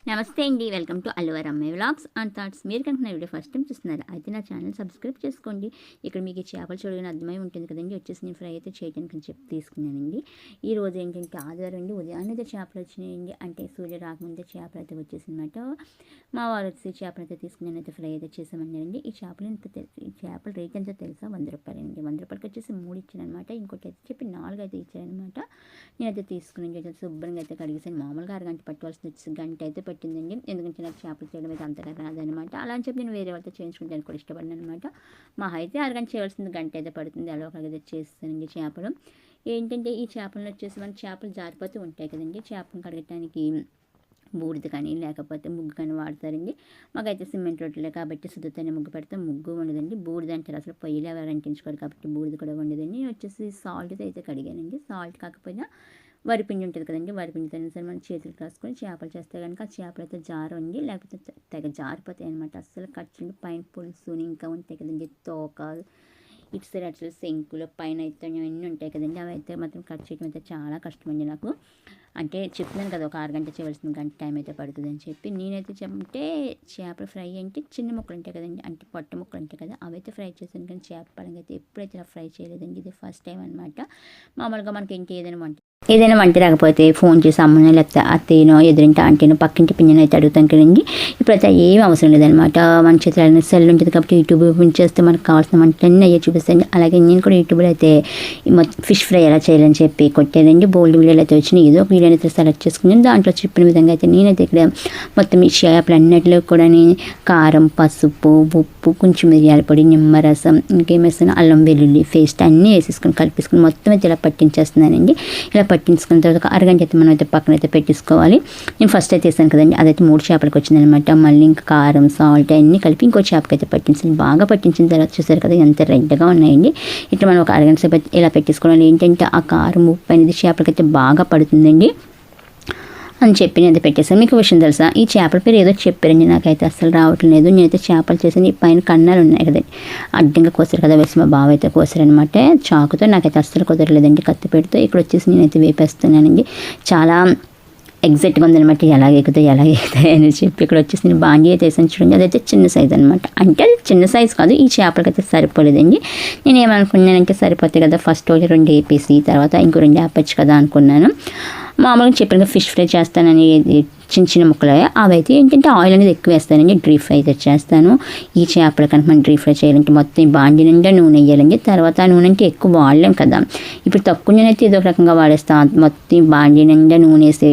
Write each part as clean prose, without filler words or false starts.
నమస్తే అండి, welcome to అల్లువారి అమ్మాయి వ్లాగ్స్ అండ్ థాట్స్. మీరు కనుక నా వీడియో ఫస్ట్ టైం చూస్తున్నారు అయితే నా ఛానల్ సబ్స్క్రైబ్ చేసుకోండి. ఇక్కడ మీకు ఈ చేపలు చూడగానే అర్థమై ఉంటుంది కదండి. వచ్చేసి నేను ఫ్రై అయితే చేయడానికి అని చెప్పి తీసుకున్నానండి. ఈ రోజు ఏంటంటే ఆదివారం అండి, ఉదయాన్నే అయితే చేపలు వచ్చినాయండి. అంటే సూర్య రాకముందే చేపలు అయితే వచ్చేసిందన్నమాట. మా వారు వచ్చి చేపలు అయితే తీసుకుని అయితే ఫ్రై అయితే చేసామన్నారండి. ఈ చేపల రేట్ ఎంతో తెలుసా? 100 రూపాయలండి. 100 రూపాయలకి వచ్చేసి 3 ఇచ్చానమాట. ఇంకోటి అయితే చెప్పి 4 అయితే ఇచ్చారనమాట. నేనైతే తీసుకుని శుభ్రంగా అయితే కడిగేసాను. మామూలుగా అరగంట పట్టుకోవాల్సిన వచ్చేసి గంట అయితే పట్టిందండి. ఎందుకంటే నాకు చేపలు చేయడం అయితే అంతగా రాదనమాట. అలా అని చెప్పి నేను వేరే వాళ్ళతో చేయించుకుంటాను కూడా ఇష్టపడిన అనమాట. మా అయితే అరగంట చేయవలసింది గంట అయితే పడుతుంది. అలా ఒకరిగా చేస్తానండి చేపలు. ఏంటంటే ఈ చేపలను వచ్చేసి మన చేపలు జారిపోతూ ఉంటాయి కదండి. చేపలను కడగటానికి బూడిద కానీ లేకపోతే ముగ్గు కానీ వాడతారండి. మాకైతే సిమెంట్ రోడ్లే కాబట్టి శుద్ధతోనే ముగ్గు పెడతాం. ముగ్గు ఉండదండి. బూడిద అంటారు, అసలు పొయ్యిలు ఎవరు అంటించుకోరు కాబట్టి బూడిద కూడా ఉండదండి. నేను వచ్చేసి సాల్ట్తో అయితే కడిగానండి. సాల్ట్ కాకపోయినా వరిపిండి ఉంటుంది కదండి, వరిపిండితో సరే మనం చేతులు రాసుకొని చేపలు చేస్తే కనుక ఆ చేపలు అయితే జారండి, లేకపోతే తెగ జారిపోతాయి అనమాట. అస్సలు ఖర్చులు పైన పులుసు ఇంకా ఉంటాయి కదండి, తోక ఇటు సైడ్ అటు సైడ్ శంకులు పైన అయితే అన్నీ ఉంటాయి కదండి. అవి అయితే మాత్రం కట్ చేయడం అయితే చాలా కష్టమండి నాకు. అంటే చెప్తున్నాను కదా, ఒక 6 గంట చేయవలసిన గంట టైం అయితే పడుతుంది అని చెప్పి. నేనైతే చెప్తే చేపల ఫ్రై అంటే చిన్న ముక్కలు ఉంటాయి కదండి, అంటే పొట్ట ముక్కలు ఉంటాయి కదా, అవైతే ఫ్రై చేశాను. కానీ చేప పరంగా అయితే ఎప్పుడైతే ఇలా ఫ్రై చేయలేదండి. ఇది ఫస్ట్ టైం అనమాట. మామూలుగా మనకి ఇంటి ఏదైనా వంట రాకపోతే ఫోన్ చేసి అమ్మనో లేకపోతే అత్తయ్యనో ఎదురింటి ఆంటీనో పక్కింటి పిన్ననో అయితే అడుగుతాం కదండి. ఇప్పుడైతే ఏం అవసరం లేదనమాట. మన చేతిలో సెల్ ఉంటుంది కాబట్టి యూట్యూబ్ ఓపెన్ చేస్తే మనకు కావాల్సిన వంటలన్నీ అయ్యే చూపిస్తాను. అలాగే నేను కూడా యూట్యూబ్లో అయితే ఫిష్ ఫ్రై ఎలా చేయాలని చెప్పి కొట్టేదండి. బోల్డ్ వీడియోలు అయితే వచ్చినాయి. ఏదో ఒక వీడియో అయితే సెలెక్ట్ చేసుకున్నాను. దాంట్లో చెప్పిన విధంగా అయితే నేనైతే ఇక్కడ మొత్తం ఈ చేపలు అన్నిటిలో కూడా కారం, పసుపు, ఉప్పు, కొంచెం మిరియాల పొడి, నిమ్మరసం, ఇంకేం వేస్తాను, అల్లం వెల్లుల్లి పేస్ట్ అన్నీ వేసేసుకొని కలిపేసుకుని మొత్తం అయితే ఇలా పట్టించేస్తున్నానండి. ఇలా పట్టించుకున్న తర్వాత ఒక అరగంట అయితే మనం అయితే పక్కన అయితే పెట్టేసుకోవాలి. నేను ఫస్ట్ అయితే వేసాను కదండి, అదైతే 3 చేపలకు వచ్చిందనమాట. మళ్ళీ ఇంకా కారం, సాల్ట్ అన్నీ కలిపి ఇంకో చేపకి అయితే పట్టించాను. బాగా పట్టించిన తర్వాత చూసారు కదా ఎంత రెడ్గా ఉన్నాయండి. ఇట్లా మనం ఒక అరగంట సేపు ఇలా పెట్టేసుకోవాలి. ఏంటంటే ఆ కారం, ఉప్పు అనేది చేపలకైతే బాగా పడుతుందండి అని చెప్పి నేను పెట్టేసాను. మీకు విషయం తెలుసా, ఈ చేపల పేరు ఏదో చెప్పారండి, నాకైతే అస్సలు రావట్లేదు. నేనైతే చేపలు చేసాను. ఈ పైన కన్నాలు ఉన్నాయి కదండి, అడ్డంగా కోసారు కదా, వేసి మా బావ అయితే కోసారనమాట చాకుతో. నాకైతే అస్సలు కుదరలేదండి కత్తిపేటతో. ఇక్కడ వచ్చేసి నేనైతే వేపేస్తున్నానండి. చాలా ఎగ్జాక్ట్గా ఉందనమాట. ఎలాగెక్కుతాయి అని చెప్పి ఇక్కడ వచ్చేసి నేను బాండీ అయితే వేసాను చూడండి. అదైతే చిన్న సైజ్ అనమాట. అంటే అది చిన్న సైజ్ కాదు, ఈ చేపలకైతే సరిపోలేదండి. నేను ఏమనుకున్నానంటే సరిపోతాయి కదా, ఫస్ట్ 2 వేపేసి తర్వాత ఇంకో 2 వేపచ్చు కదా అనుకున్నాను. మామూలుగా చెప్పిన ఫిష్ ఫ్రై చేస్తానని చిన్న ముక్కలు అవి అయితే ఏంటంటే ఆయిల్ అనేది ఎక్కువ వేస్తానండి. డీప్ ఫ్రై అయితే చేస్తాను. ఈ చేపల కనుక మనం డీప్ ఫ్రై చేయాలంటే మొత్తం బాండీ నిండా నూనె వేయాలండి. తర్వాత ఆ నూనె అంటే ఎక్కువ వాడలేం కదా, ఇప్పుడు తక్కువ నూనె అయితే ఏదో ఒక రకంగా వాడేస్తాను. మొత్తం బాండీ నిండా నూనె వేసి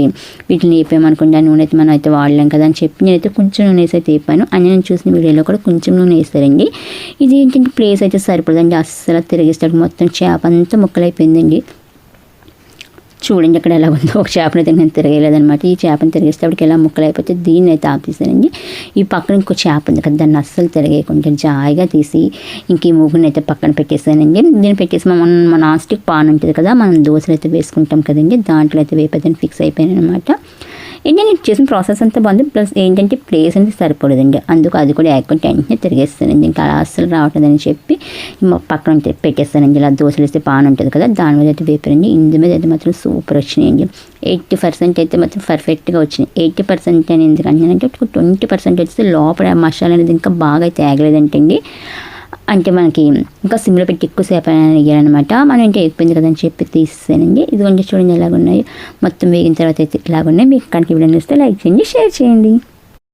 వీటిని వేపామనుకుంటే ఆ నూనె అయితే మనం అయితే వాడలేం కదా అని చెప్పి నేనైతే కొంచెం నూనె వేసి అయితే వేపాను. అని నేను చూసిన వీడియోలో కూడా కొంచెం నూనె వేస్తారండి. ఇది ఏంటంటే ప్లేస్ అయితే సరిపడదండి. అస్సలు తిరిగిస్తాడు, మొత్తం చేప అంతా ముక్కలైపోయిందండి. చూడండి అక్కడ ఎలా ఉందో. ఒక చేపను అయితే నేను తిరగలేదనమాట. ఈ చేపను తిరిగేసేటప్పటికి ఎలా ముక్కలు అయిపోతే దీన్ని అయితే ఆపేసానండి. ఈ పక్కన ఇంకో చేప ఉంది కదా, దాన్ని అస్సలు తిరగేయకుండా జాయిగా తీసి ఇంక ఈ మూగుని అయితే పక్కన పెట్టేసానండి. దీన్ని పెట్టేసి మన నాన్ స్టిక్ పాన్ ఉంటుంది కదా, మనం దోశలు అయితే వేసుకుంటాం కదండి, దాంట్లో అయితే వేపేదని ఫిక్స్ అయిపోయాను అనమాట. ఏంటంటే నేను చేసిన ప్రాసెస్ అంతా బాగుంది. ప్లస్ ఏంటంటే ప్లేస్ అనేది సరిపడదండి, అందుకు అది కూడా యాక్కుంటే వెంటనే తిరిగేస్తానండి. ఇంకా అలా అస్సలు రావట్లేదని చెప్పి పక్కన పెట్టేస్తానండి. ఇలా దోశలు వేస్తే పాన్ ఉంటుంది కదా, దాని మీద అయితే వేపారండి. ఇందు మీద అయితే మాత్రం సూపర్ వచ్చినాయండి. 80% అయితే మాత్రం పర్ఫెక్ట్గా వచ్చినాయి. 80% అని ఎందుకంటే 20% వచ్చేసి లోపల మసాలా అనేది ఇంకా బాగా అయితే ఆగలేదంటండి. అంటే మనకి ఇంకా సిమ్లో పెట్టి ఎక్కువసేపు వేయాలన్నమాట. మనం ఇంకా అయిపోయింది కదా అని చెప్పి తీసేసానండి. ఇది కొంచెం చూడండి ఎలాగున్నాయి. మొత్తం వేగిన తర్వాత అయితే ఇలాగున్నాయి. మీకు కనుక వీడియో చూస్తే లైక్ చేయండి, షేర్ చేయండి.